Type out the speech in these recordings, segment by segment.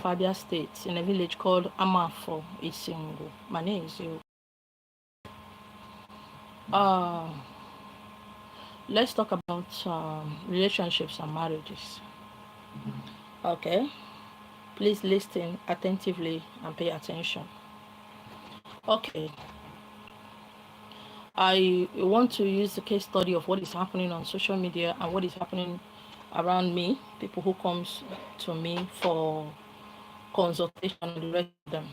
Abia State in a village called Amafo Isingu. My name is you. Uh, let's talk about relationships and marriages. Okay, please listen attentively and pay attention. Okay, I want to use the case study of what is happening on social media and what is happening around me, people who comes to me for consultation and the rest of them.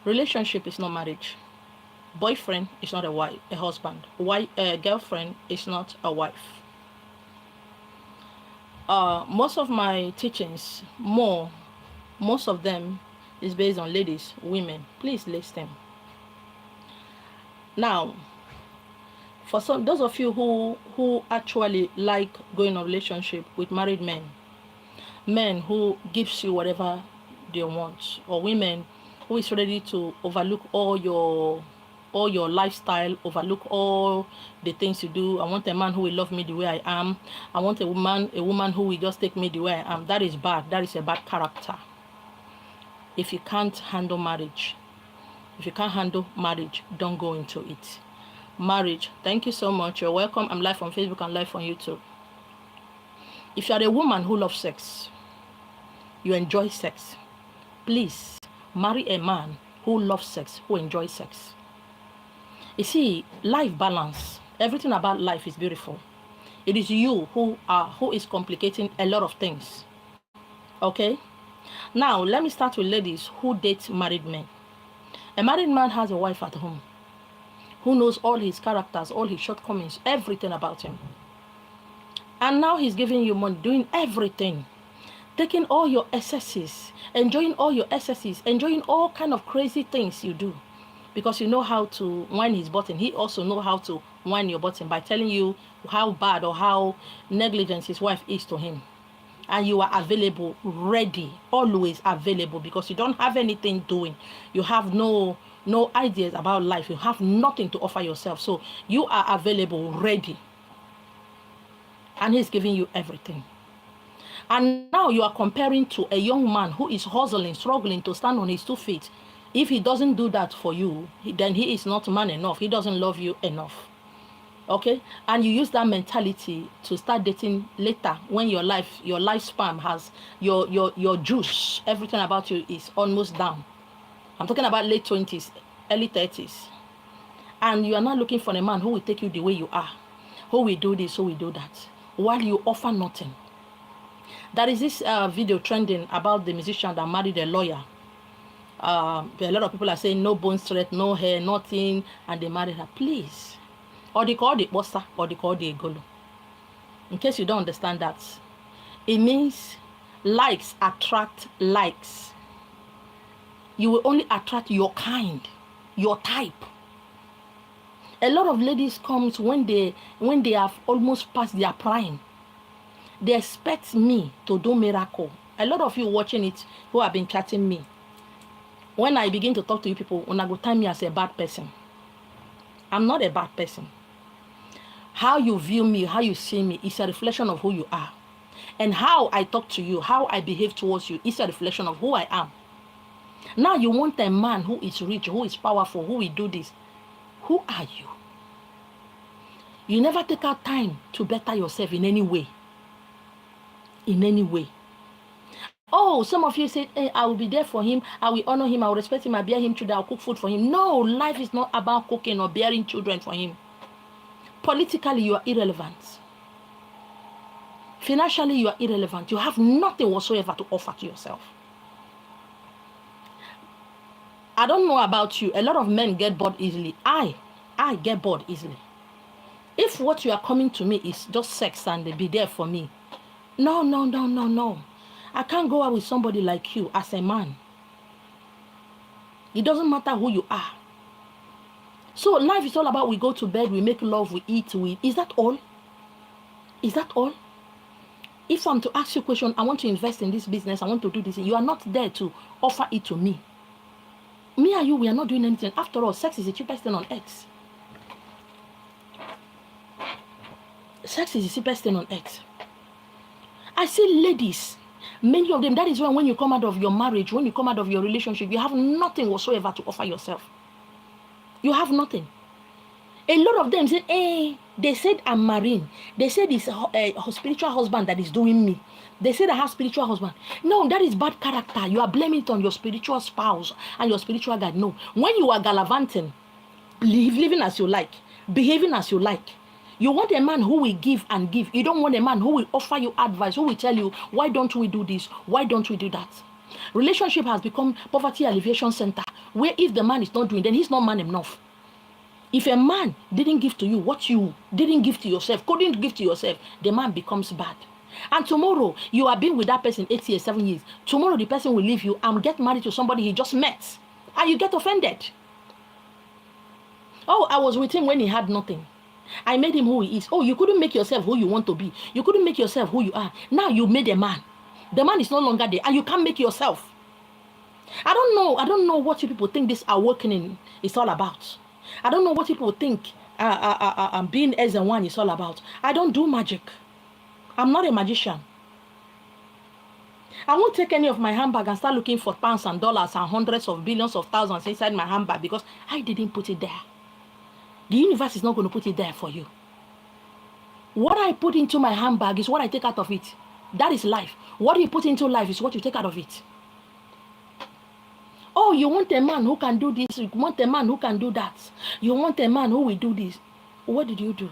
Relationship is not marriage. Boyfriend is not a wife, a husband. Girlfriend is not a wife. Most of my teachings, most of them is based on ladies, women. Please listen. Now, for some, those of you who actually like going on relationship with married men who gives you whatever they want, or women who is ready to overlook all your lifestyle, overlook all the things you do. I want a man who will love me the way I am. I want a woman who will just take me the way I am. That is bad. That is a bad character. If you can't handle marriage, don't go into it. Marriage, thank you so much. You're welcome. I'm live on Facebook and live on YouTube. If you are a woman who loves sex, you enjoy sex, please marry a man who loves sex, who enjoys sex. You see, life balance, everything about life is beautiful. It is you who is complicating a lot of things. Okay? Now, let me start with ladies who date married men. A married man has a wife at home who knows all his characters, all his shortcomings, everything about him. And now he's giving you money, doing everything, taking all your excesses, enjoying all your excesses, enjoying all kind of crazy things you do. Because you know how to wind his button. He also know how to wind your button by telling you how bad or how negligent his wife is to him. And you are available, ready, always available, because you don't have anything doing. You have no ideas about life. You have nothing to offer yourself. So you are available, ready. And he's giving you everything. And now you are comparing to a young man who is hustling, struggling to stand on his 2 feet. If he doesn't do that for you, then he is not man enough. He doesn't love you enough. Okay? And you use that mentality to start dating later when your lifespan has your juice, everything about you is almost down. I'm talking about late 20s, early 30s. And you are not looking for a man who will take you the way you are, who will do this, who will do that, while you offer nothing. There is this video trending about the musician that married a lawyer. A lot of people are saying no bone straight, no hair, nothing, and they married her. Please. Or they call it bossa, or they call it golo. In case you don't understand that, it means likes attract likes. You will only attract your kind, your type. A lot of ladies comes when they have almost passed their prime. They expect me to do miracle. A lot of you watching it who have been chatting me. When I begin to talk to you people, when I go time me as a bad person. I'm not a bad person. How you view me, how you see me is a reflection of who you are. And how I talk to you, how I behave towards you is a reflection of who I am. Now you want a man who is rich, who is powerful, who will do this. Who are you? You never take out time to better yourself in any way. In any way. Oh, some of you said, hey, I will be there for him. I will honor him. I will respect him. I bear him children. I'll cook food for him. No, life is not about cooking or bearing children for him. Politically, you are irrelevant. Financially, you are irrelevant. You have nothing whatsoever to offer to yourself. I don't know about you. A lot of men get bored easily. I get bored easily. If what you are coming to me is just sex and they be there for me, no. I can't go out with somebody like you as a man. It doesn't matter who you are. So life is all about we go to bed, we make love, we eat, is that all? Is that all? If I'm to ask you a question, I want to invest in this business, I want to do this, you are not there to offer it to me. Me and you, we are not doing anything. After all, sex is the cheapest thing on earth. Sex is the cheapest thing on earth. I see ladies Many of them, that is when you come out of your marriage, when you come out of your relationship, you have nothing whatsoever to offer yourself. You have nothing. A lot of them said, they said I'm marine. They said it's a spiritual husband that is doing me. They said I have spiritual husband. No, that is bad character. You are blaming it on your spiritual spouse and your spiritual guide. No. When you are gallivanting, living as you like, behaving as you like, you want a man who will give and give. You don't want a man who will offer you advice, who will tell you, why don't we do this? Why don't we do that? Relationship has become poverty alleviation center, where if the man is not doing, then he's not man enough. If a man didn't give to you what you didn't give to yourself, couldn't give to yourself, the man becomes bad. And tomorrow, you have been with that person 8 years, 7 years. Tomorrow, the person will leave you and get married to somebody he just met. And you get offended. Oh, I was with him when he had nothing. I made him who he is. Oh, you couldn't make yourself who you want to be. You couldn't make yourself who you are. Now you made a man. The man is no longer there, and you can't make yourself. I don't know what you people think this awakening is all about. I don't know what people think being as a one is all about. I don't do magic. I'm not a magician. I won't take any of my handbag and start looking for pounds and dollars and hundreds of billions of thousands inside my handbag because I didn't put it there. The universe is not going to put it there for you. What I put into my handbag is what I take out of it. That is life. What you put into life is what you take out of it. Oh, you want a man who can do this. You want a man who can do that. You want a man who will do this. What did you do?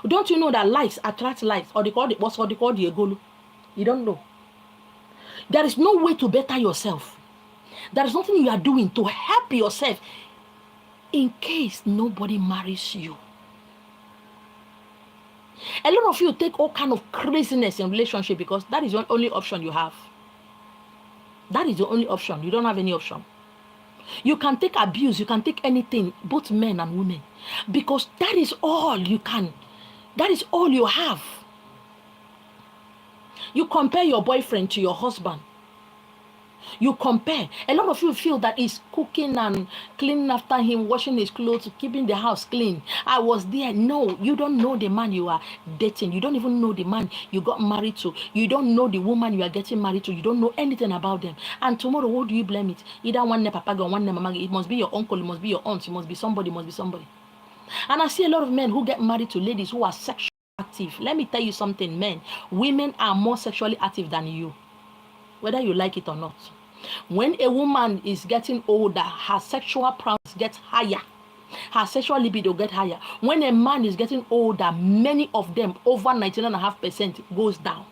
Don't you know that likes attract likes? Or they call it what's they call the egolu? You don't know. There is no way to better yourself. There is nothing you are doing to help yourself in case nobody marries you. A lot of you take all kind of craziness in relationship because that is the only option you have. That is the only option. You don't have any option. You can take abuse. You can take anything, both men and women, because that is all you can. That is all you have. You compare your boyfriend to your husband. You compare. A lot of you feel that he's cooking and cleaning after him, washing his clothes, keeping the house clean. I was there. No, you don't know the man you are dating. You don't even know the man you got married to. You don't know the woman you are getting married to. You don't know anything about them. And tomorrow, who do you blame it? Either one name papa or one name mama. It must be your uncle. It must be your aunt. It must be somebody. It must be somebody. And I see a lot of men who get married to ladies who are sexually active. Let me tell you something, men. Women are more sexually active than you, whether you like it or not. When a woman is getting older, her sexual prowess gets higher. Her sexual libido gets higher. When a man is getting older, many of them, over 19.5%, goes down.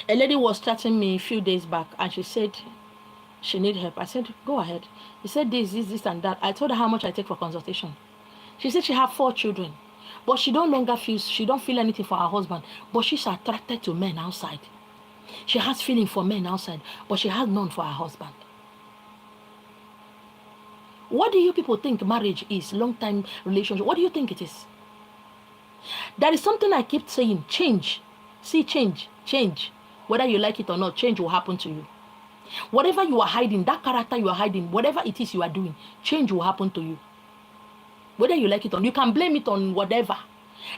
A lady was chatting me a few days back and she said she needed help. I said, go ahead. He said this, and that. I told her how much I take for consultation. She said she has 4 children. But she don't feel anything for her husband. But she's attracted to men outside. She has feeling for men outside. But she has none for her husband. What do you people think marriage is? Long-time relationship. What do you think it is? There is something I keep saying. Change. See, change. Change. Whether you like it or not, change will happen to you. Whatever you are hiding, that character you are hiding, whatever it is you are doing, change will happen to you. Whether you like it or not, you can blame it on whatever.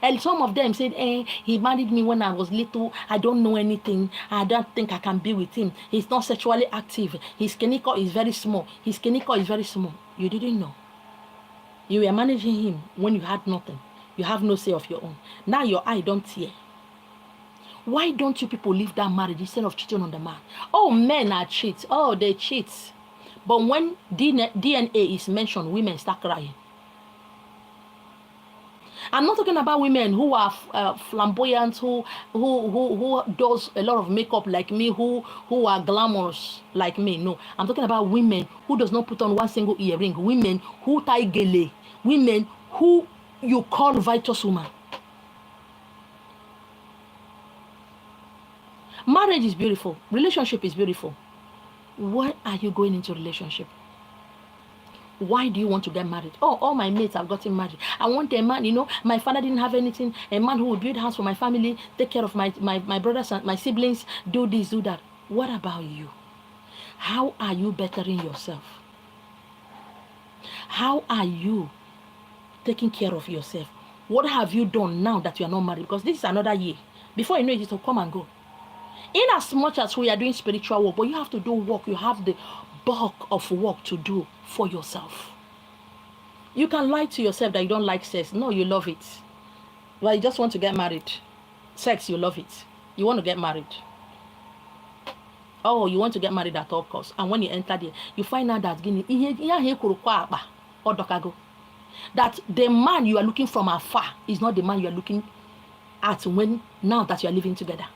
And some of them said, he married me when I was little. I don't know anything. I don't think I can be with him. He's not sexually active. His clinical is very small. His clinical is very small. You didn't know. You were managing him when you had nothing. You have no say of your own. Now your eye don't tear. Why don't you people leave that marriage instead of cheating on the man? Oh, men are cheats. Oh, they cheat. But when DNA is mentioned, women start crying. I'm not talking about women who are flamboyant, who does a lot of makeup like me, who are glamorous like me. No, I'm talking about women who does not put on one single earring. Women who tie gele. Women who you call virtuous woman. Marriage is beautiful. Relationship is beautiful. Why are you going into a relationship? Why do you want to get married? Oh, all my mates have gotten married. I want a man, my father didn't have anything. A man who will build a house for my family, take care of my brothers and my siblings, do this, do that. What about you? How are you bettering yourself? How are you taking care of yourself? What have you done now that you are not married? Because this is another year. Before you know it, it will come and go. In as much as we are doing spiritual work, but you have to do work. You have the bulk of work to do for yourself. You can lie to yourself that you don't like sex. No, you love it. Well, you just want to get married. Sex, you love it. You want to get married. Oh, you want to get married at all costs. And when you enter there, you find out that that the man you are looking from afar is not the man you are looking at now that you are living together.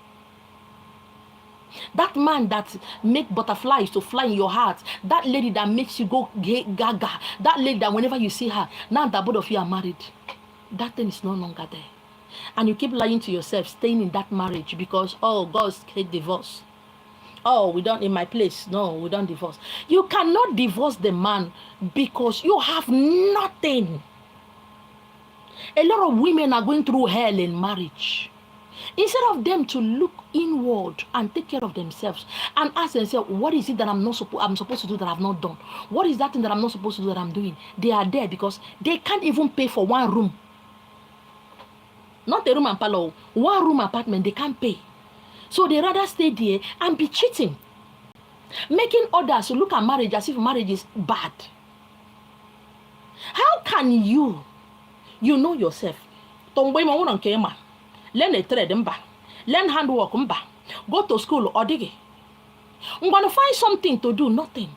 That man that make butterflies to fly in your heart, that lady that makes you go gaga, that lady that whenever you see her, now that both of you are married, that thing is no longer there. And you keep lying to yourself, staying in that marriage because, oh, God hate divorce. Oh, we don't, in my place, no, we don't divorce. You cannot divorce the man because you have nothing. A lot of women are going through hell in marriage. Instead of them to look inward and take care of themselves and ask themselves, what is it that I'm supposed to do that I've not done? What is that thing that I'm not supposed to do that I'm doing? They are there because they can't even pay for one room. Not a room and parlor, one room apartment, they can't pay. So they rather stay there and be cheating, making others look at marriage as if marriage is bad. How can you know yourself? Learn a trade, learn handwork, go to school, or dig. I'm going to find something to do, nothing.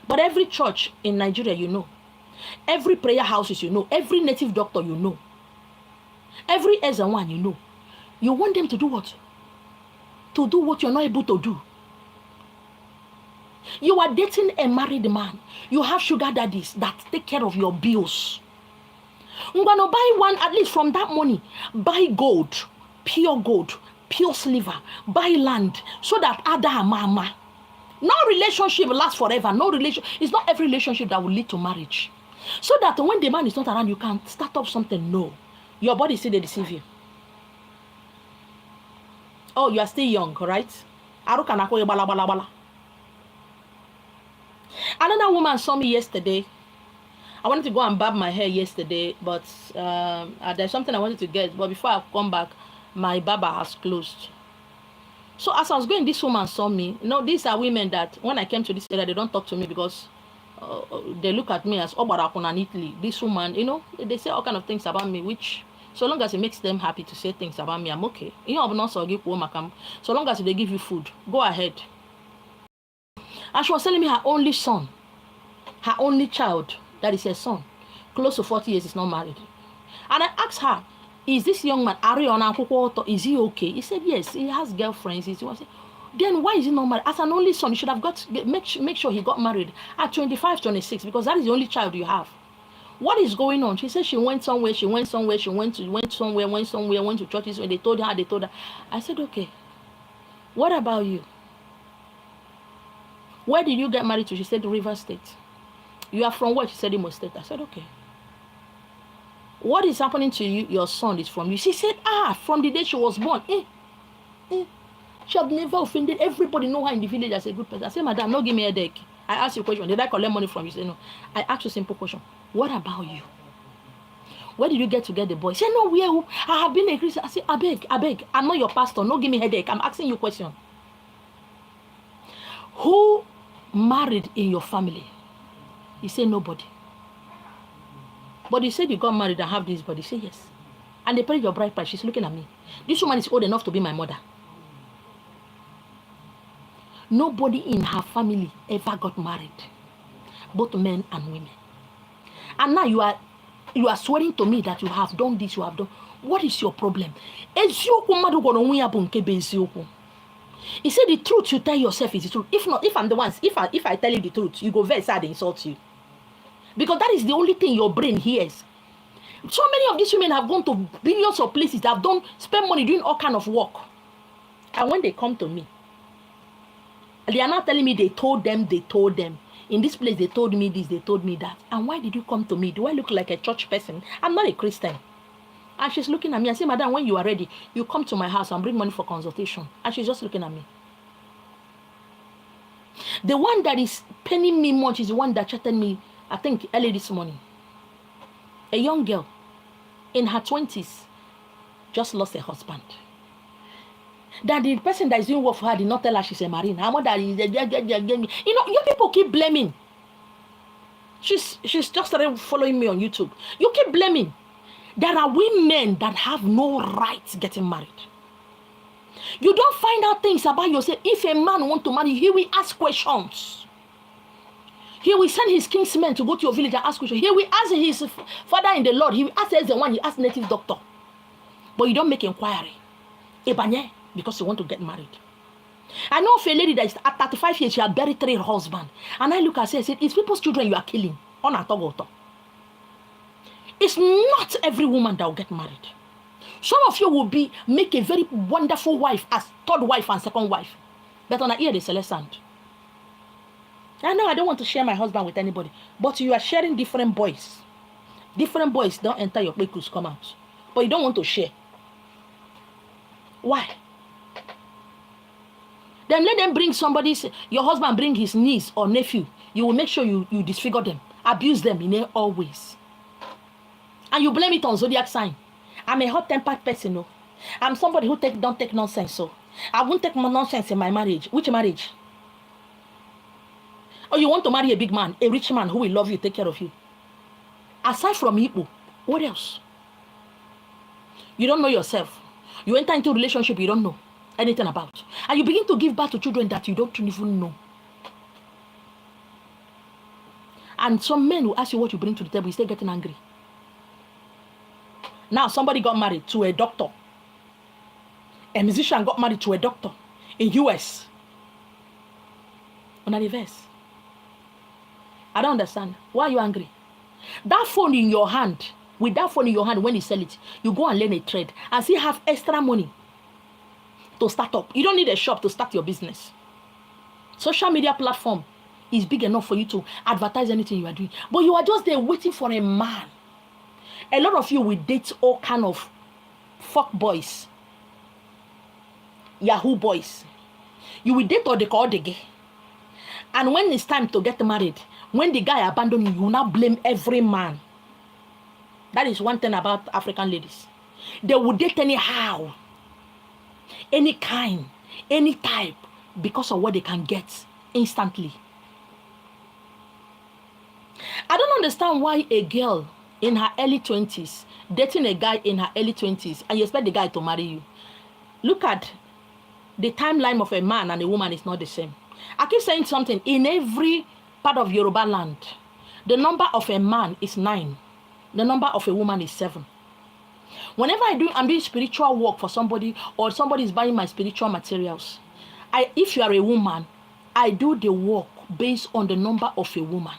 But every church in Nigeria, you know, every prayer houses, you know, every native doctor, you know, every one, you know, you want them to do what? To do what you're not able to do. You are dating a married man. You have sugar daddies that take care of your bills. I'm going to buy one, at least from that money. Buy gold, pure silver. Buy land, so that other mama. No relationship lasts forever. It's not every relationship that will lead to marriage. So that when the man is not around, you can start up something. No. Your body say they deceive you. Oh, you are still young, right? Another woman saw me yesterday. I wanted to go and barb my hair yesterday, but there's something I wanted to get. But before I come back, my barber has closed. So as I was going, this woman saw me. You know, these are women that when I came to this area, they don't talk to me because they look at me as Obarakuna neatly. This woman, you know, they say all kind of things about me, which so long as it makes them happy to say things about me, I'm okay. So long as they give you food, go ahead. And she was telling me her only son, her only child, that is her son, close to 40 years, is not married. And I asked her, is this young man, is he okay? He said, yes, he has girlfriends. Then why is he not married? As an only son, you should have make sure he got married at 25, 26, because that is the only child you have. What is going on? She said she went to churches when they told her. I said, okay, what about you? Where did you get married to? She said, River State. You are from where? She said, Imo State. I said, okay. What is happening to you? Your son is from you. She said, from the day she was born. She had never offended. Everybody know her in the village as a good person. I said, madam, no give me a headache. I asked you a question. Did I collect money from you? She said, no. I asked you a simple question. What about you? Where did you get the boy? She said, no, where? I have been a Christian. I said, I beg. I'm not your pastor. No give me a headache. I'm asking you a question. Who married in your family? He said, nobody. But you said you got married and have this body. He said, yes. And they paid your bride price. She's looking at me. This woman is old enough to be my mother. Nobody in her family ever got married. Both men and women. And now you are swearing to me that you have done this, you have done. What is your problem? He said the truth you tell yourself is the truth. If not, if I'm the ones, if I tell you the truth, you go very sad and insult you. Because that is the only thing your brain hears. So many of these women have gone to billions of places that have spent money doing all kind of work. And when they come to me, they are not telling me they told them. In this place, they told me this, they told me that. And why did you come to me? Do I look like a church person? I'm not a Christian. And she's looking at me and say, madam, when you are ready, you come to my house and bring money for consultation. And she's just looking at me. The one that is paying me much is the one that chatted me, I think, early this morning. A young girl. in her 20s just lost a husband. That the person that is doing work for her did not tell her she's a Marina. Her mother is you people keep blaming. She's just started following me on YouTube. You keep blaming. There are women that have no right getting married. You don't find out things about yourself. If a man wants to marry, he will ask questions. He will send his kinsmen to go to your village and ask questions. He will ask his father in the Lord. He will ask the one, he asked native doctor. But you don't make inquiry. Ebanye, because you want to get married. I know of a lady that is at 35 years, she had buried 3 husbands. And I look at her and say, it's people's children you are killing. It's not every woman that will get married. Some of you will make a very wonderful wife as third wife and second wife. But on the ear, they sound. I know I don't want to share my husband with anybody. But you are sharing different boys. Different boys don't enter your bakers, come out. But you don't want to share. Why? Then let them bring your husband bring his niece or nephew. You will make sure you disfigure them. Abuse them in all ways. And you blame it on zodiac sign. I'm a hot-tempered person. No? I'm somebody who don't take nonsense. So I won't take more nonsense in my marriage. Which marriage? Or you want to marry a big man, a rich man who will love you, take care of you. Aside from Igbo, what else? You don't know yourself. You enter into a relationship you don't know anything about. And you begin to give birth to children that you don't even know. And some men will ask you what you bring to the table. You start getting angry. Now somebody got married to a doctor. A musician got married to a doctor in US. On a reverse. I don't understand. Why are you angry? That phone in your hand, with that phone in your hand, when you sell it, you go and learn a trade and still have extra money to start up. You don't need a shop to start your business. Social media platform is big enough for you to advertise anything you are doing. But you are just there waiting for a man. A lot of you will date all kind of fuck boys, Yahoo boys. You will date all the call the gay. And when it's time to get married, when the guy abandons you, you will not blame every man. That is one thing about African ladies. They will date anyhow, any kind, any type, because of what they can get instantly. I don't understand why a girl in her early 20s dating a guy in her early 20s and you expect the guy to marry you. Look at the timeline of a man and a woman is not the same. I keep saying something. In every part of Yoruba land, the number of a man is 9. The number of a woman is 7. Whenever I'm doing spiritual work for somebody or somebody is buying my spiritual materials, if you are a woman, I do the work based on the number of a woman.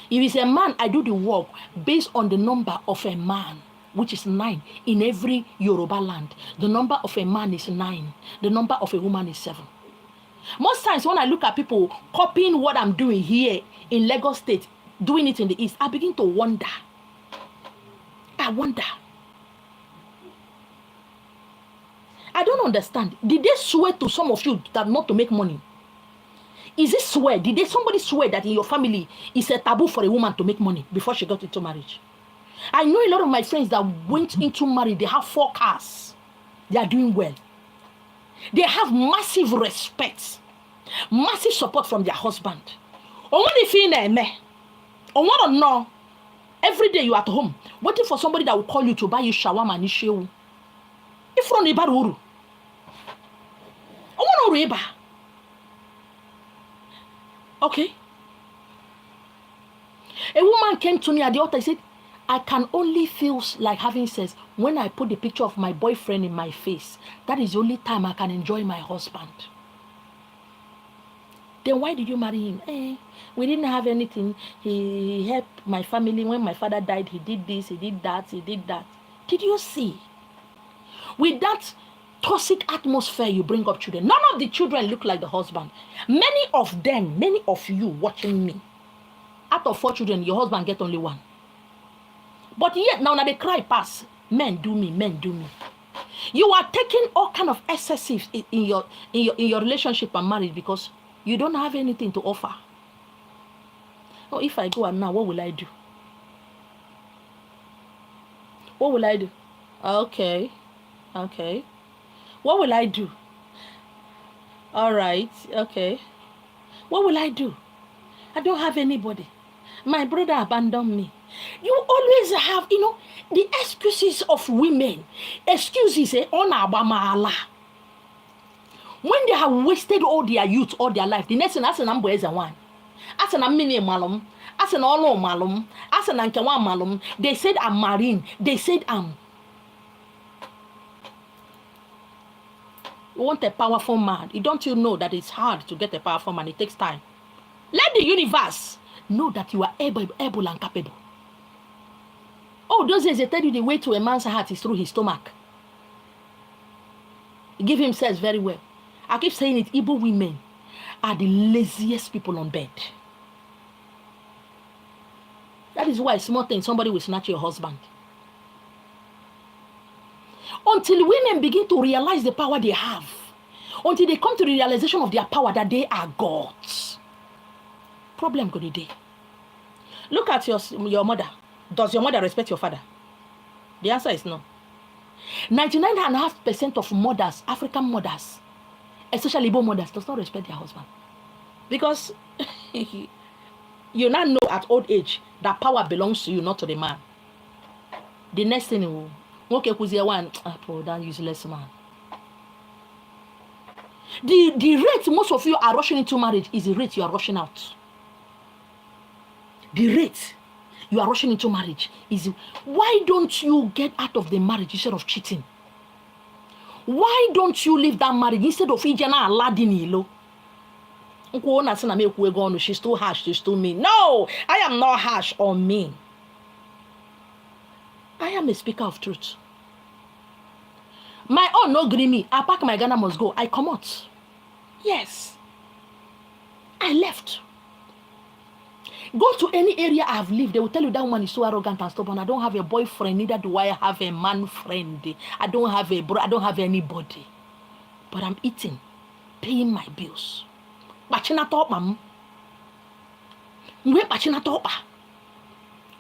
If it's a man, I do the work based on the number of a man, which is 9 in every Yoruba land. The number of a man is 9. The number of a woman is 7. Most times when I look at people copying what I'm doing here in Lagos State, doing it in the East, I begin to wonder. I wonder. I don't understand. Did they swear to some of you that not to make money? Is it swear? Somebody swear that in your family it's a taboo for a woman to make money before she got into marriage? I know a lot of my friends that went into marriage, they have 4 cars. They are doing well. They have massive respect, massive support from their husband. Every day you are at home, waiting for somebody that will call you to buy you shawarma and ishewu. If from the baruru, okay. A woman came to me at the altar and said, I can only feel like having sex when I put the picture of my boyfriend in my face. That is the only time I can enjoy my husband. Then why did you marry him? We didn't have anything. He helped my family. When my father died, he did this, he did that, he did that. Did you see? With that toxic atmosphere, you bring up children. None of the children look like the husband. Many of them, many of you watching me, out of 4 children, your husband get only 1. But yet now they cry pass. Men do me, men do me. You are taking all kind of excessives in your relationship and marriage because you don't have anything to offer. Oh, if I go out now, what will I do? What will I do? Okay. Okay. What will I do? All right. Okay. What will I do? I don't have anybody. My brother abandoned me. You always have, the excuses of women. Excuses, on Abamala. When they have wasted all their youth, all their life, the next thing, that's an number is a one. As an mini malum, as an all malum, as an ankawa malum, they said I'm marine. They said I'm. You want a powerful man. Don't you know that it's hard to get a powerful man? It takes time. Let the universe know that you are able and capable. Oh, those days they tell you the way to a man's heart is through his stomach. Give him sex very well. I keep saying it, Igbo women are the laziest people on bed. That is why small thing, somebody will snatch your husband. Until women begin to realize the power they have. Until they come to the realization of their power that they are gods. Problem go the day. Look at your mother. Does your mother respect your father? The answer is no. 99.5% of mothers, African mothers, especially Igbo mothers, does not respect their husband. Because you now know at old age that power belongs to you, not to the man. The next thing you okay, that useless man. The rate most of you are rushing into marriage is the rate you are rushing out. The rate you are rushing into marriage is, why don't you get out of the marriage instead of cheating? Why don't you leave that marriage instead of Ijana Aladinilo? She's too harsh, she's too mean. No, I am not harsh or mean. I am a speaker of truth. My own no gree me. I pack my Ghana must go. I come out. Yes. I left. Go to any area I have lived. They will tell you that woman is so arrogant and stubborn. I don't have a boyfriend. Neither do I have a man friend. I don't have a bro. I don't have anybody. But I'm eating, paying my bills. Bachina top, mam. Bachina top.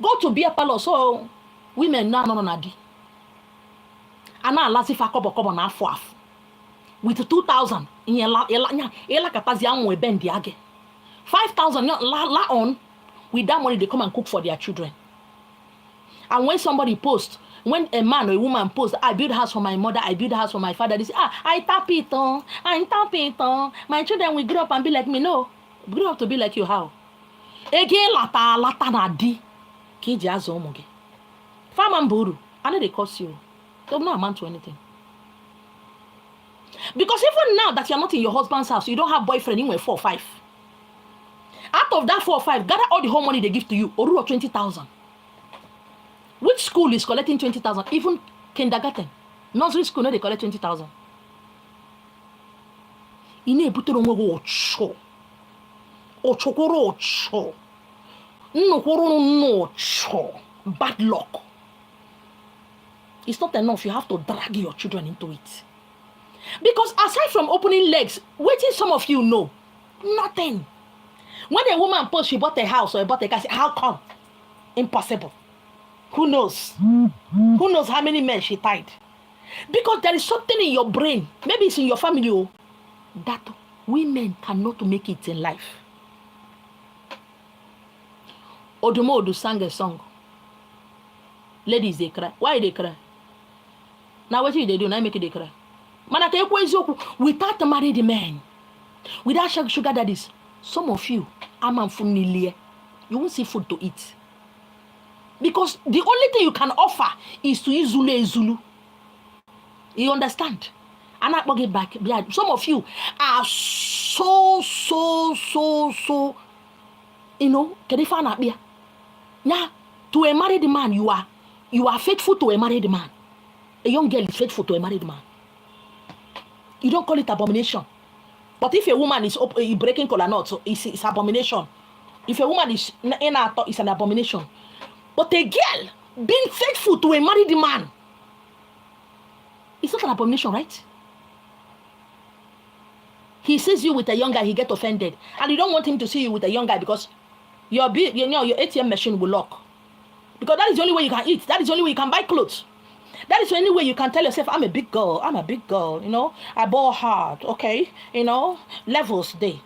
Go to beer parlor. So women now no nadi. Ana last if I kobo na afọ. With 2,000 in ela katazi anwe bend the age. 5,000 la on. With that money, they come and cook for their children. And when somebody posts, when a man or a woman posts, I build a house for my mother, I build a house for my father, they say, I tap it on, I tap it on. My children will grow up and be like me. No, grow up to be like you. How? Again, lata na di. Kiji azomoge. Farman buru. I know they cost you. They don't amount to anything. Because even now that you're not in your husband's house, you don't have boyfriend, you were 4 or 5. Out of that 4 or 5, gather all the whole money they give to you. Oru 20,000. Which school is collecting 20,000? Even kindergarten. Nursery school, no, they collect 20,000. Ine butero mwo ocho. Ochokoro ocho. Nnokoro no ocho. Bad luck. It's not enough. You have to drag your children into it. Because aside from opening legs, what did some of you know? Nothing. When a woman posts she bought a house or bought a car, how come? Impossible. Who knows? Who knows how many men she tied? Because there is something in your brain, maybe it's in your family, that women cannot make it in life. Odumo Odu sang a song. Ladies, they cry. Why they cry? Now what do they do? Now make it they cry. Without married men, without sugar daddies, some of you, you won't see food to eat. Because the only thing you can offer is to eat Zulu. You understand? And I get back. Some of you are so, can you find out? Now, to a married man, you are faithful to a married man. A young girl is faithful to a married man. You don't call it abomination. But if a woman is breaking kola nut, so it's abomination. If a woman is in a thought, it's an abomination. But a girl being faithful to a married man, it's not an abomination, right? He sees you with a young guy, he gets offended. And you don't want him to see you with a young guy because your ATM machine will lock. Because that is the only way you can eat. That is the only way you can buy clothes. That is the only way you can tell yourself, I'm a big girl. I'm a big girl. You know, I ball hard. Okay, you know, levels day.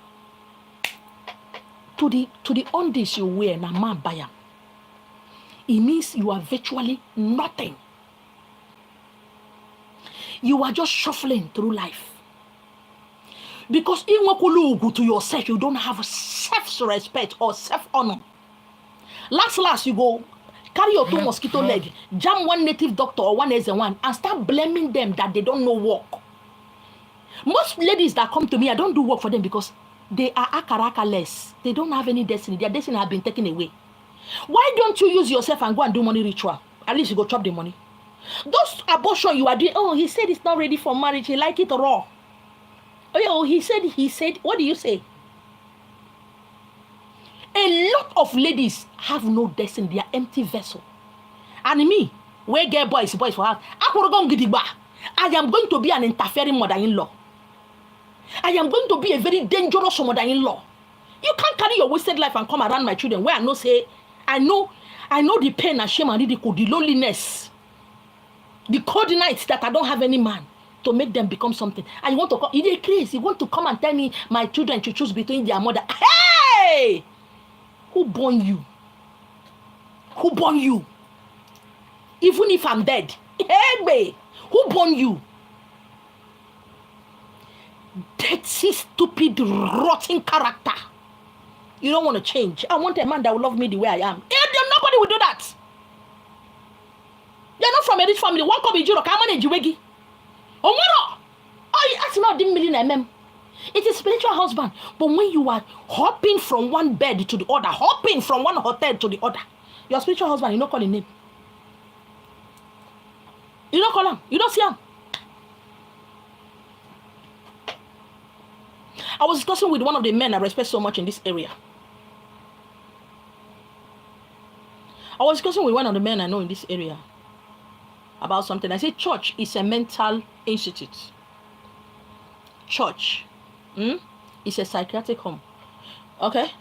To the undies you wear, na man buy. It means you are virtually nothing. You are just shuffling through life. Because in wakulugu to yourself, you don't have self-respect or self-honor. Last, you go carry your two mosquito leg, jam one native doctor or one one, and start blaming them that they don't know work. Most ladies that come to me, I don't do work for them because they are akaraka-less. They don't have any destiny. Their destiny has been taken away. Why don't you use yourself and go and do money ritual? At least you go chop the money. Those abortion you are doing, oh, he said it's not ready for marriage. He like it raw. Oh, he said, what do you say? A lot of ladies have no destiny. They are empty vessel. And me, where get boys for house, I am going to be an interfering mother-in-law. I am going to be a very dangerous mother-in-law. You can't carry your wasted life and come around my children where I know the pain and shame and the loneliness, the cold nights that I don't have any man to make them become something. And you want to come, you crazy. You want to come and tell me my children to choose between their mother. Hey! Who born you? Who born you? Even if I'm dead. Hey, babe. Who born you? Dirty, stupid, rotten character. You don't want to change. I want a man that will love me the way I am. Nobody will do that. You're not from a rich family. One come in Jiro, come on in Jiwegi. Oh, that's not the million. It is spiritual husband. But when you are hopping from one bed to the other, hopping from one hotel to the other, your spiritual husband, you don't call him name. You don't call him. You don't see him. I was discussing with one of the men I respect so much in this area. I was discussing with one of the men I know in this area about something. I said church is a mental institute. Church is a psychiatric home. Okay?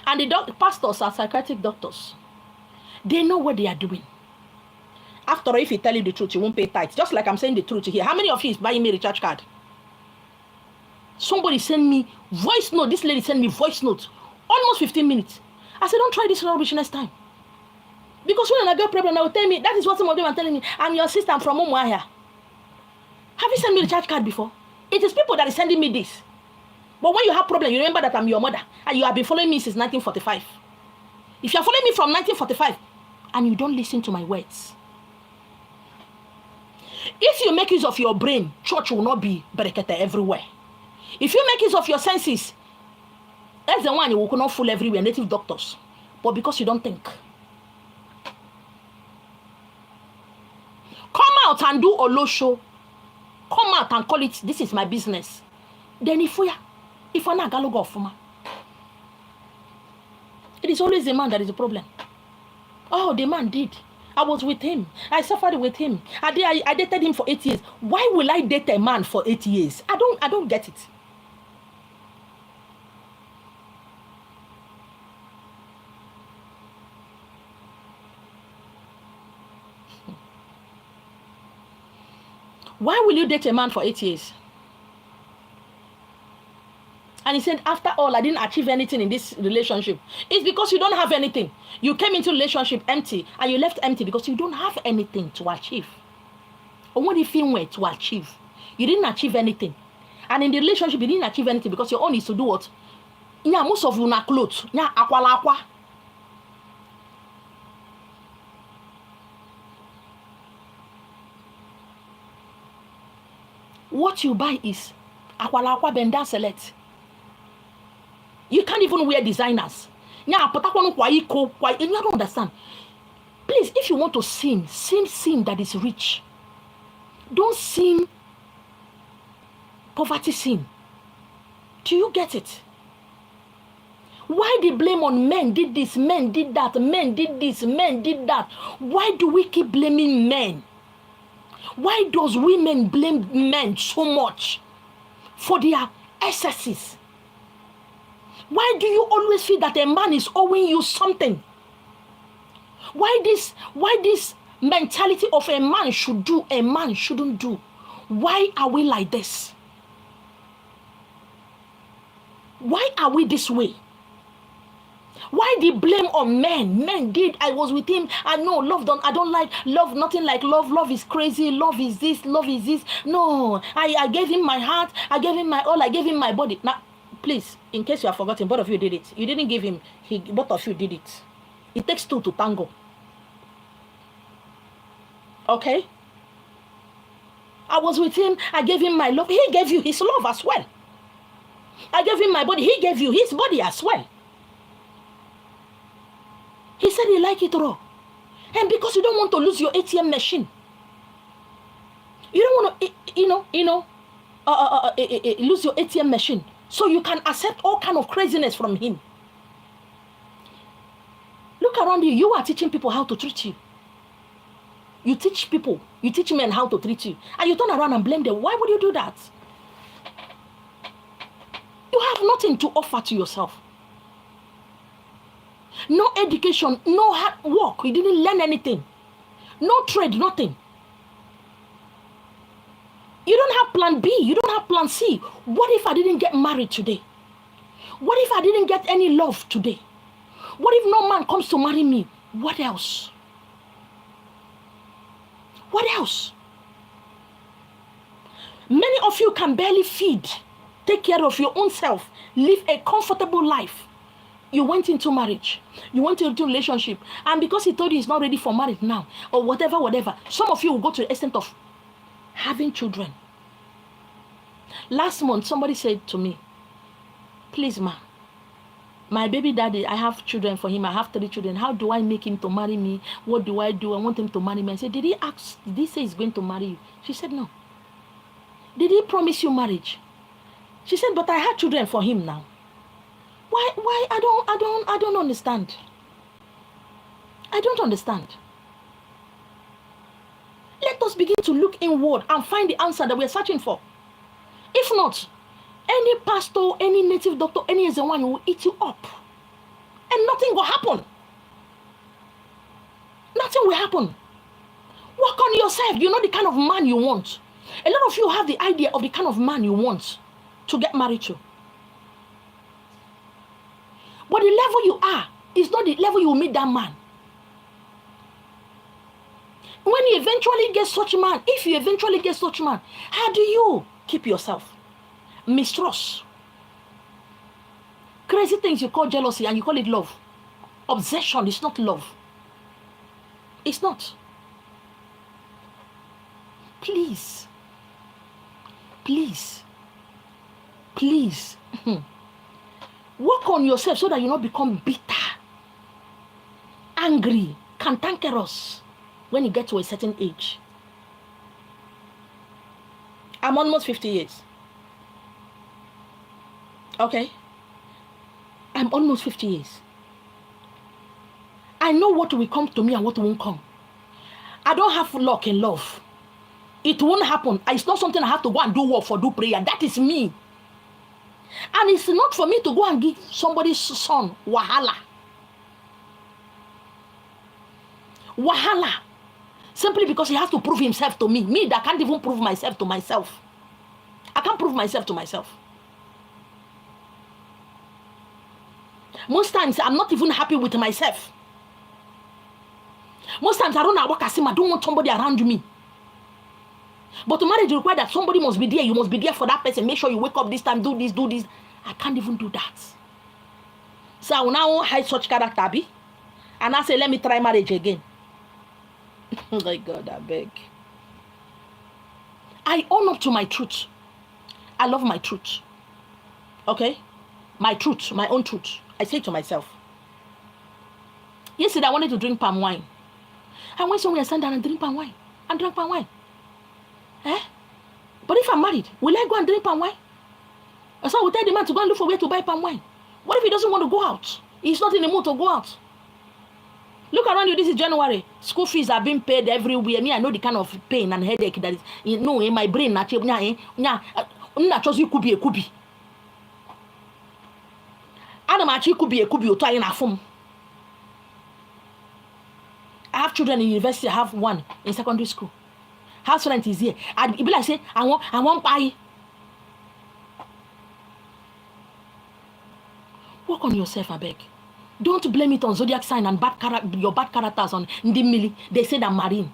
And the pastors are psychiatric doctors. They know what they are doing. After all, if you tell you the truth, you won't pay tithes. Just like I'm saying the truth here. How many of you is buying me a recharge card? Somebody send me voice note. This lady sent me voice note. Almost 15 minutes. I said, don't try this rubbish next time. Because when I get problem, they will tell me, that is what some of them are telling me. I'm your sister, I'm from Umuahia. Have you sent me the recharge card before? It is people that are sending me this. But when you have problem, you remember that I'm your mother. And you have been following me since 1945. If you are following me from 1945, and you don't listen to my words, if you make use of your brain, church will not be berekete everywhere. If you make use of your senses, that's the one you will not fool everywhere, native doctors. But because you don't think. Come out and do Olo show. Come out and call it, this is my business. Then if I'm not gonna go for it is always the man that is the problem. Oh, the man did. I was with him. I suffered with him. I dated him for 8 years. Why will I date a man for 8 years? I don't get it. Why will you date a man for 8 years? And he said, after all, I didn't achieve anything in this relationship. It's because you don't have anything. You came into relationship empty and you left empty because you don't have anything to achieve. Or what if you were to achieve? You didn't achieve anything. And in the relationship, you didn't achieve anything because your own is to do what? Yeah, most of you na clothes. Yeah, aqua. What you buy is aqua benda select. You can't even wear designers. Yeah, but you don't understand. Please, if you want to sin that is rich. Don't sin poverty sin. Do you get it? Why the blame on men did this, men did that, men did this, men did that? Why do we keep blaming men? Why does women blame men so much for their excesses? Why do you always feel that a man is owing you something? Why this mentality of a man should do, a man shouldn't do. Why are we like this? Why are we this way? Why the blame on men? Men did. I was with him. I know love don't. I don't like love. Nothing like love. Love is crazy. Love is this. Love is this. No, I gave him my heart. I gave him my all. I gave him my body. Now, please, in case you have forgotten, both of you did it. You didn't give him. Both of you did it. It takes two to tango. Okay. I was with him. I gave him my love. He gave you his love as well. I gave him my body. He gave you his body as well. He said he liked it raw. And because you don't want to lose your ATM machine, you don't want to, lose your ATM machine, so you can accept all kind of craziness from him. Look around you. You are teaching people how to treat you. You teach people, you teach men how to treat you, and you turn around and blame them. Why would you do that? You have nothing to offer to yourself. No education, no hard work. You didn't learn anything. No trade, nothing. You don't have plan B. You don't have plan C. What if I didn't get married today? What if I didn't get any love today? What if no man comes to marry me? What else? What else? Many of you can barely feed, take care of your own self, live a comfortable life. You went into marriage. You went into a relationship. And because he told you he's not ready for marriage now, or whatever, some of you will go to the extent of having children. Last month, somebody said to me, please, ma, my baby daddy, I have children for him. I have 3 children. How do I make him to marry me? What do I do? I want him to marry me. I said, did he say he's going to marry you? She said, no. Did he promise you marriage? She said, but I had children for him now. Why? I don't understand. I don't understand. Let us begin to look inward and find the answer that we're searching for. If not, any pastor, any native doctor, any other one will eat you up. And nothing will happen. Nothing will happen. Work on yourself. You know the kind of man you want. A lot of you have the idea of the kind of man you want to get married to. But the level you are is not the level you will meet that man. When you eventually get such a man, if you eventually get such a man, how do you keep yourself? Mistrust. Crazy things you call jealousy and you call it love. Obsession is not love. It's not. Please. Please. Please. Work on yourself so that you not become bitter, angry, cantankerous when you get to a certain age. I'm almost 50 years. Okay? I'm almost 50 years. I know what will come to me and what won't come. I don't have luck in love. It won't happen. It's not something I have to go and do work for, do prayer. That is me. And it's not for me to go and give somebody's son wahala. Wahala. Simply because he has to prove himself to me. Me that can't even prove myself to myself. I can't prove myself to myself. Most times I'm not even happy with myself. Most times I don't know what I say. I don't want somebody around me. But to marriage requires that somebody must be there. You must be there for that person. Make sure you wake up this time, do this, do this. I can't even do that. So I will now hide such character, and I say, let me try marriage again. Oh my God, I beg. I own up to my truth. I love my truth. Okay? My truth, my own truth. I say to myself. Yesterday I wanted to drink palm wine. I went somewhere and sat down and drink palm wine. And drank palm wine. But if I'm married, will I go and drink palm wine? So I will tell the man to go and look for where to buy palm wine. What if he doesn't want to go out? He's not in the mood to go out. Look around you, this is January. School fees are being paid everywhere. Me, I know the kind of pain and headache that is, in my brain. Could be. Adam actually could be a phone. I have children in university, I have one in secondary school. House rent is here. And it be like say, I want buy. Work on yourself, I beg. Don't blame it on zodiac sign and your bad characters on Ndimili. They say that marine.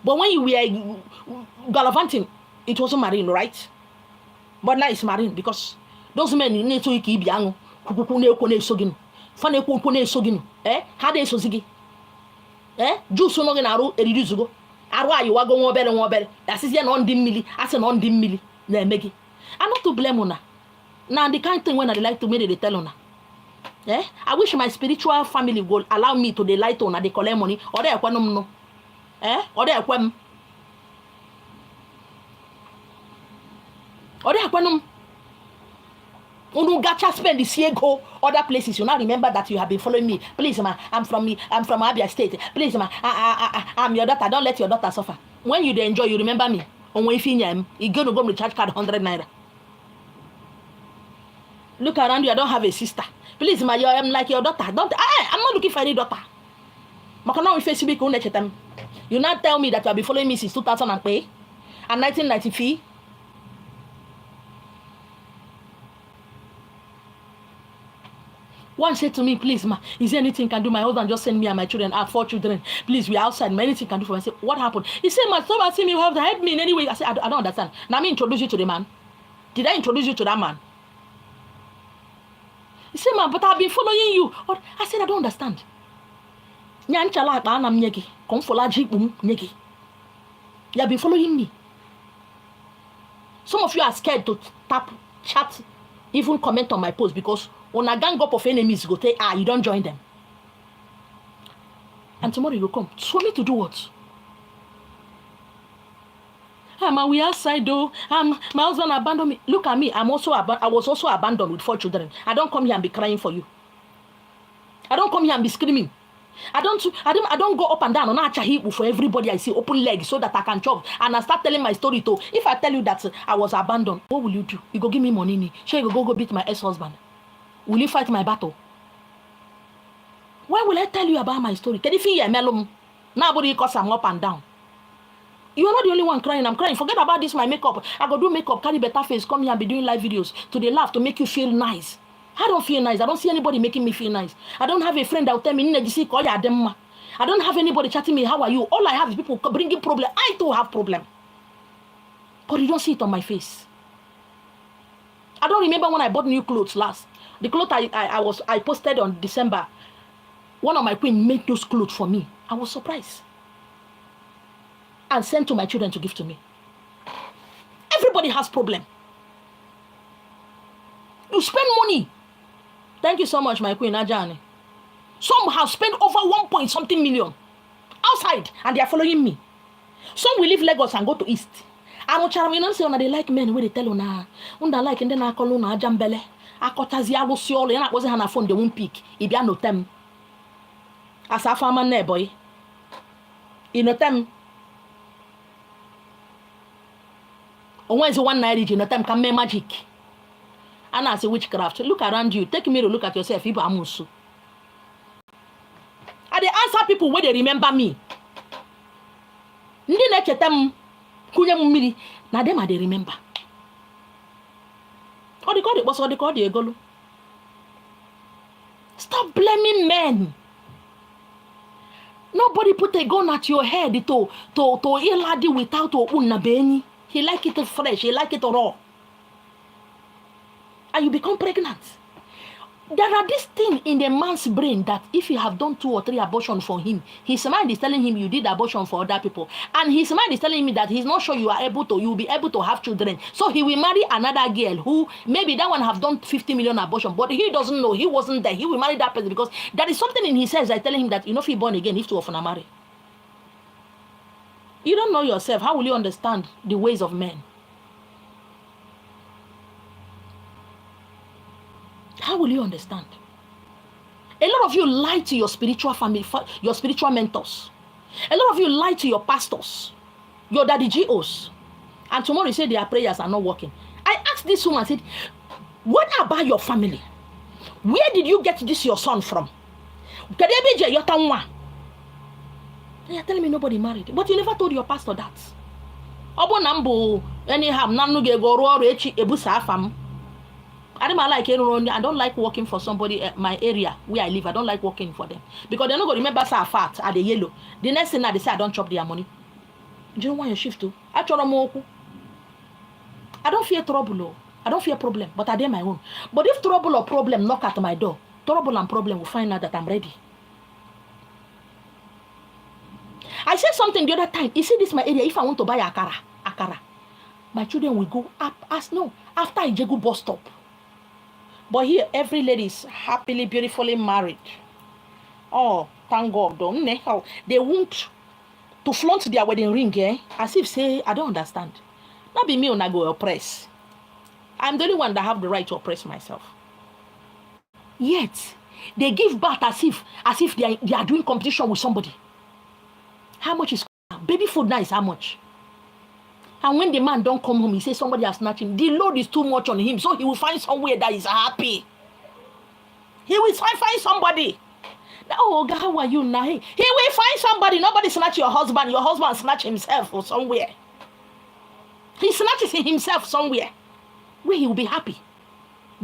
But when you were gallivanting, it wasn't marine, right? But now it's marine because those men need to keep young. How they so ziggy? Juice no aru eriduzugo. Aru ayi wago wobere. That is on Ndimili. As an on Ndimili. Na megi. I'm not to blame una. Now the kind thing when I like to make they tell una. I wish my spiritual family would allow me to the light on and they collect money. Or they equanum no. Or they equem. Or they equanum. Unu gacha spend this year go other places. You now remember that you have been following me. Please, ma, I'm from Abia State. Please, ma, I'm your daughter. Don't let your daughter suffer. When you enjoy, you remember me. On when you gonna go to charge card 100 naira. Look around you. I don't have a sister. Please, ma, I'm like your daughter. I'm not looking for any daughter. You now tell me that you have been following me since 2000 and 1993. One said to me, please, ma, is there anything can do? My husband just send me and my children. I have 4 children. Please, we are outside. Anything can do for me. I said, what happened? He said, ma, stop asking me how to help me in any way. I said, I don't understand. Now, me introduce you to the man. Did I introduce you to that man? He said, man, but I've been following you. I said, I don't understand. You have been following me. Some of you are scared to tap, chat, even comment on my post because when a gang up of enemies go say, you don't join them. And tomorrow you will come. For me to do what? We outside though. My husband abandoned me. Look at me. I was also abandoned with 4 children. I don't come here and be crying for you. I don't come here and be screaming. I don't go up and down on Achahi for everybody I see open legs so that I can chop. And I start telling my story too. If I tell you that I was abandoned, what will you do? You go give me money. Sure, you go beat my ex-husband. Will you fight my battle? Why will I tell you about my story? Can you feel melon? Nobody cause I'm up and down. You're not the only one crying. I'm crying. Forget about this, my makeup. I go do makeup, carry better face, come here and be doing live videos to the laugh to make you feel nice. I don't feel nice. I don't see anybody making me feel nice. I don't have a friend that will tell me, I don't have anybody chatting me, how are you? All I have is people bringing problem. I too have problem. But you don't see it on my face. I don't remember when I bought new clothes last. The clothes I posted on December. One of my queen made those clothes for me. I was surprised. And sent to my children to give to me. Everybody has problem. You spend money. Thank you so much, my queen Ajani. Some have spent over 1 million outside and they are following me. Some will leave Lagos and go to East. I'm not say they like men where they tell una like and then I call una jambele. I kotazi alusiolo and I wasn't on a phone they won't pick. If you no them. As a farmer ne boy. You know them. When is 1 night you know them can make magic. And I say witchcraft. Look around you. Take me to look at yourself. People are musu. And they answer people where they remember me. Ndi na chetem kunya mumiri. Na them are they remember. Or they call it boss or they call the egolo. Stop blaming men. Nobody put a gun at your head to iladi without unna beni. He like it fresh. He like it raw. And you become pregnant. There are this thing in the man's brain that if you have done 2 or 3 abortions for him, his mind is telling him you did abortion for other people. And his mind is telling me that he's not sure you will be able to have children. So he will marry another girl who maybe that one have done 50 million abortion, but he doesn't know. He wasn't there. He will marry that person because there is something in his head that telling him that if he born again, if too often I marry. You don't know yourself. How will you understand the ways of men? How will you understand? A lot of you lie to your spiritual family, your spiritual mentors. A lot of you lie to your pastors, your daddy GOs. And tomorrow you say their prayers are not working. I asked this woman, I said, what about your family? Where did you get this your son from? You're telling me nobody married. But you never told your pastor that. Anyhow, I don't like working for somebody at my area where I live. I don't like working for them. Because they're not going to remember say fat at the yellow. The next thing that they say, I don't chop their money. Do you don't want your shift too? I don't fear trouble. I don't fear problem. But I did my own. But if trouble or problem knock at my door, trouble and problem will find out that I'm ready. I said something the other time. You see, this is my area. If I want to buy akara, my children will go up after Ijegu bus stop. But here, every lady is happily, beautifully married. Oh, thank God. They want to flaunt their wedding ring, as if say, I don't understand. Not be me when I go oppress. I'm the only one that have the right to oppress myself. Yet, they give birth as if they are doing competition with somebody. How much is baby food now is how much? And when the man don't come home, he says somebody has snatched him. The load is too much on him, so he will find somewhere that is happy. He will find somebody. Oh, God, how are you now? He will find somebody. Nobody snatch your husband. Your husband snatch himself or somewhere. He snatches himself somewhere where he will be happy.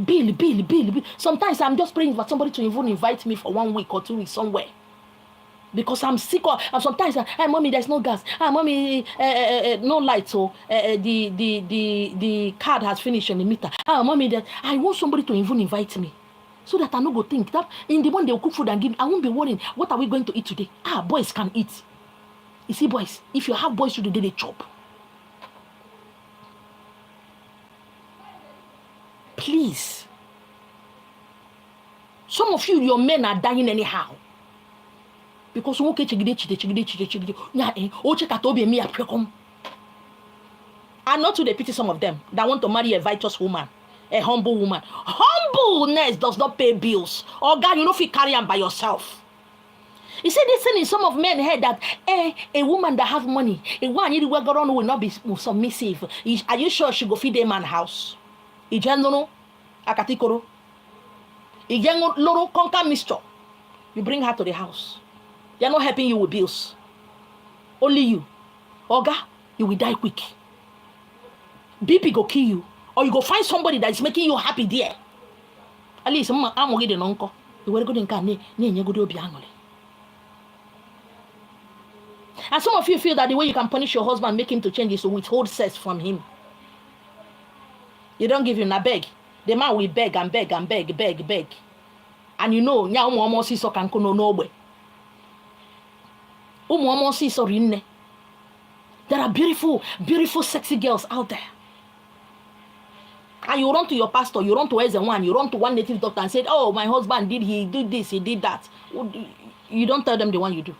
Bill. Sometimes I'm just praying for somebody to even invite me for 1 week or 2 weeks somewhere. Because I'm sick and sometimes, hey, mommy, there's no gas. Mommy, no light. So the card has finished on the meter. Mommy, I want somebody to even invite me, so that I no go think that in the morning they'll cook food and give. I won't be worrying. What are we going to eat today? Boys can eat. You see, boys, if you have boys today, they chop. Please. Some of you, your men are dying anyhow. Because and not to the pity some of them that want to marry a virtuous woman, a humble woman. Humbleness does not pay bills. Oh God, you know if you carry on by yourself. You see this thing in some of men head that a woman that have money, a one will not be submissive. Are you sure she go feed a man house? Ijenlono akatikoro. Ijenlono conquer mister. You bring her to the house. They are not helping you with bills. Only you. Oga, you will die quick. BP go kill you. Or you go find somebody that is making you happy there. At least, I'm going to get an uncle. You will go to the and some of you feel that the way you can punish your husband, make him to change is to withhold sex from him. You don't give him a beg. The man will beg and beg and beg. And you know, there are beautiful, sexy girls out there. And you run to your pastor, you run to one, you run to one native doctor and say, oh, my husband did this, he did that. You don't tell them the one you do.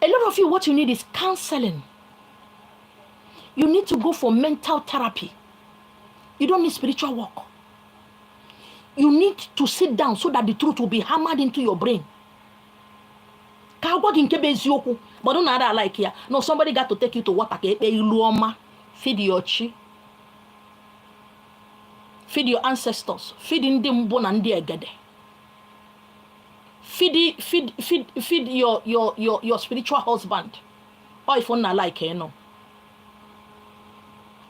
A lot of you, what you need is counseling. You need to go for mental therapy. You don't need spiritual work. You need to sit down so that the truth will be hammered into your brain. But don't know like here. No, somebody got to take you to water. Feed your chi. Feed your ancestors. Feed them bone and their gede. Feed your spiritual husband. Or if you not like no.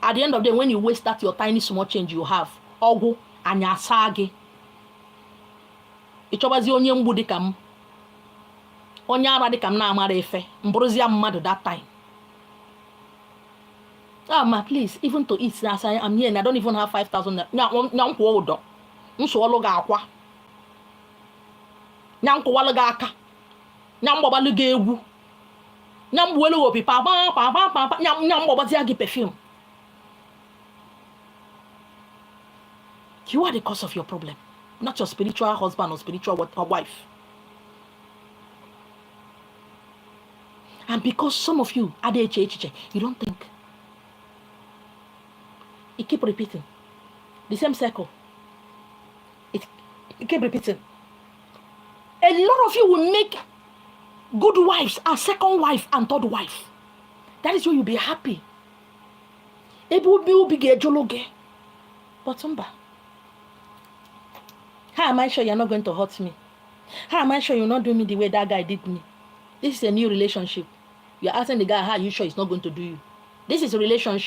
At the end of the day, when you waste that your tiny small change you have, ogu and your sagi. It was the only mbudikam. Onya radikam na amara efe. Mbrozia mad that time. Ma, please, even to eat, as I am here and I don't even have 5,000. Nyam ko odo. Nso ologa akwa. Nyam ko walaga aka. Nyam bobalu ga egwu. Nyam welu opi pa nyam bobazi agi perfume. You are the cause of your problem, not your spiritual husband or spiritual wife. And because some of you, you don't think. It keep repeating. The same circle. It keep repeating. A lot of you will make good wives and second wife and third wife. That is where you'll be happy. It will be a jologe. But how am I sure you're not going to hurt me? How am I sure you'll not do me the way that guy did me? This is a new relationship. You're asking the guy, how are you sure it's not going to do you? This is a relationship.